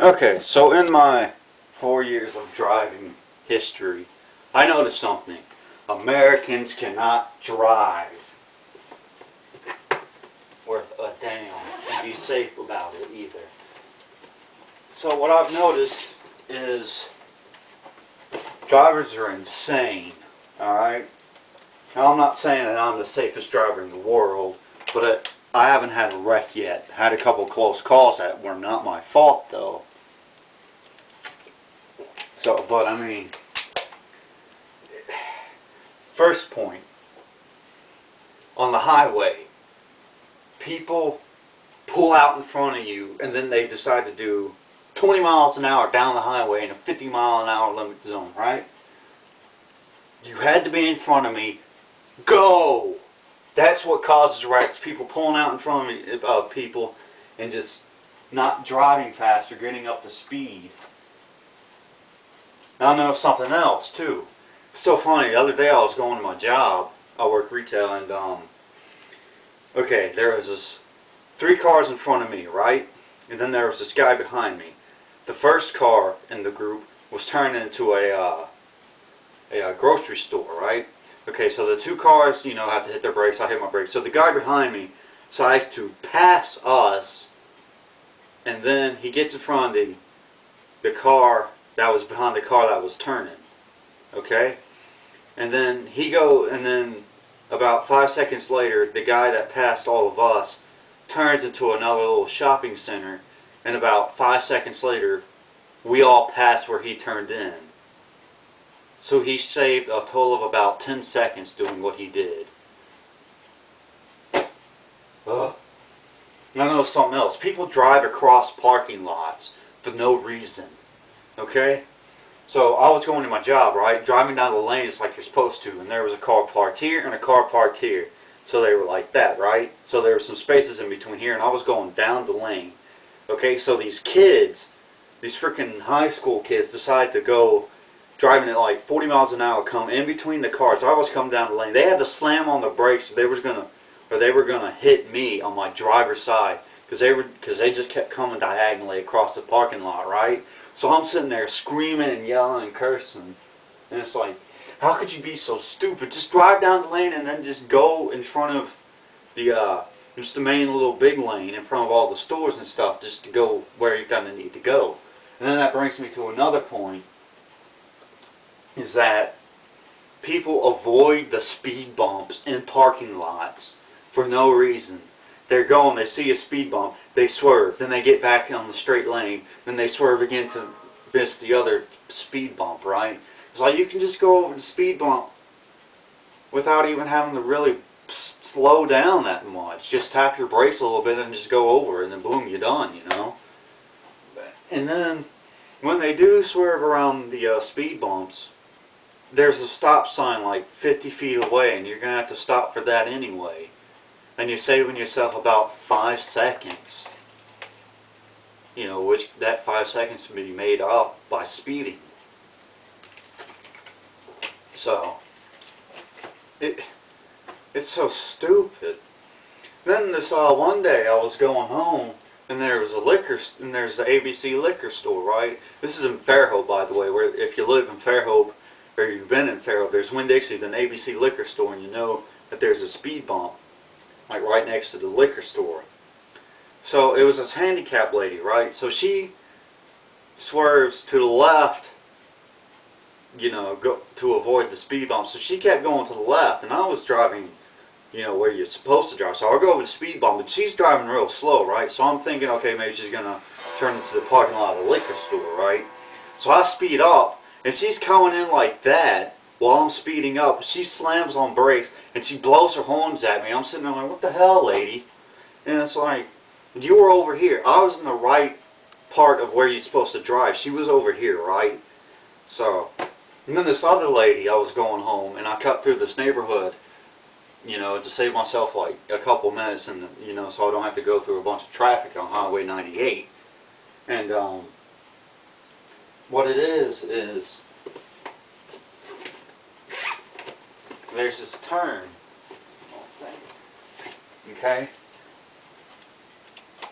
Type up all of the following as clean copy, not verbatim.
Okay, so in my 4 years of driving history, I noticed something. Americans cannot drive worth a damn and be safe about it either. So what I've noticed is drivers are insane, alright? Now I'm not saying that I'm the safest driver in the world, but I haven't had a wreck yet. Had a couple close calls that were not my fault though. So, but I mean, first point, on the highway, people pull out in front of you and then they decide to do 20 miles an hour down the highway in a 50-mile-an-hour limit zone, right? You had to be in front of me. Go! That's what causes wrecks. People pulling out in front of people and just not driving fast or getting up to speed. Now I know something else too. It's so funny. The other day I was going to my job. I work retail, and okay, there was this 3 cars in front of me, right? And then there was this guy behind me. The first car in the group was turning into a grocery store, right? Okay, so the 2 cars, you know, have to hit their brakes. I hit my brakes. So the guy behind me decides to pass us, and then he gets in front of the car that was behind the car that was turning. Okay? And then about 5 seconds later, the guy that passed all of us turns into another little shopping center, and about 5 seconds later, we all pass where he turned in. So he saved a total of about 10 seconds doing what he did. Ugh. And I know something else. People drive across parking lots for no reason. Okay? So I was going to my job, right? Driving down the lane is like you're supposed to. And there was a car parked here and a car parked here. So they were like that, right? So there were some spaces in between here, and I was going down the lane. Okay, so these kids, these freaking high school kids, decided to go driving at like 40 miles an hour, come in between the cars. I was coming down the lane. They had to slam on the brakes, or they were gonna hit me on my driver's side, because they just kept coming diagonally across the parking lot, right? So I'm sitting there screaming and yelling and cursing, and it's like, how could you be so stupid? Just drive down the lane and then just go in front of just the main little big lane in front of all the stores and stuff, just to go where you kind of need to go. And then that brings me to another point, is that people avoid the speed bumps in parking lots for no reason. They're going, they see a speed bump, they swerve, then they get back on the straight lane, then they swerve again to miss the other speed bump, right? It's like you can just go over the speed bump without even having to really slow down that much. Just tap your brakes a little bit and just go over, and then boom, you're done, you know? And then when they do swerve around the speed bumps, there's a stop sign like 50 feet away, and you're going to have to stop for that anyway. And you're saving yourself about 5 seconds. You know, which that 5 seconds can be made up by speeding. So, it's so stupid. Then this one day I was going home, and there was and there's the ABC liquor store, right? This is in Fairhope, by the way, where if you live in Fairhope, or you've been in Fairhope, there's Winn-Dixie, then ABC liquor store, and you know that there's a speed bump, like right next to the liquor store. So it was this handicapped lady, right? So she swerves to the left, you know, to avoid the speed bump. So she kept going to the left, and I was driving, you know, where you're supposed to drive. So I'll go over the speed bump, but she's driving real slow, right? So I'm thinking, okay, maybe she's going to turn into the parking lot of the liquor store, right? So I speed up, and she's coming in like that while I'm speeding up. She slams on brakes, and she blows her horns at me. I'm sitting there like, what the hell, lady? And it's like, you were over here. I was in the right part of where you're supposed to drive. She was over here, right? So, and then this other lady, I was going home, and I cut through this neighborhood, you know, to save myself like a couple minutes, and you know, so I don't have to go through a bunch of traffic on Highway 98. And what it is there's this turn, okay?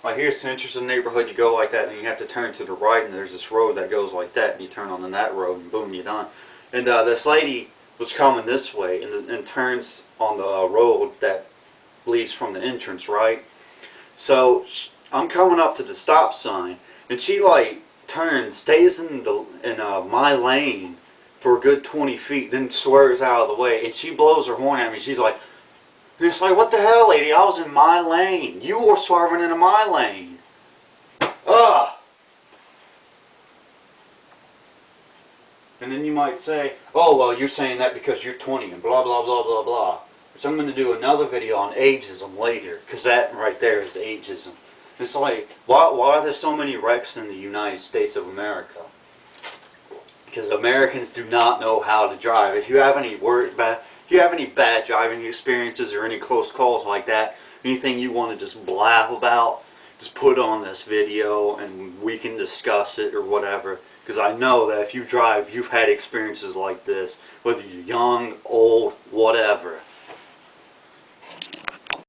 Like here's the entrance of the neighborhood, you go like that, and you have to turn to the right, and there's this road that goes like that, and you turn on that road, and boom, you're done. And this lady was coming this way, and turns on the road that leads from the entrance, right? So I'm coming up to the stop sign, and she like turns, stays in my lane for a good 20 feet, then swerves out of the way, and she blows her horn at me. She's like, it's like, what the hell, lady? I was in my lane. You were swerving into my lane. Ugh. And then you might say, oh, well, you're saying that because you're 20 and blah, blah, blah, blah, blah. So I'm going to do another video on ageism later, because that right there is ageism. It's like, why are there so many wrecks in the United States of America? Because Americans do not know how to drive. If you have any bad driving experiences or any close calls like that, anything you want to just blab about, just put on this video and we can discuss it or whatever. Because I know that if you drive, you've had experiences like this, whether you're young, old, whatever.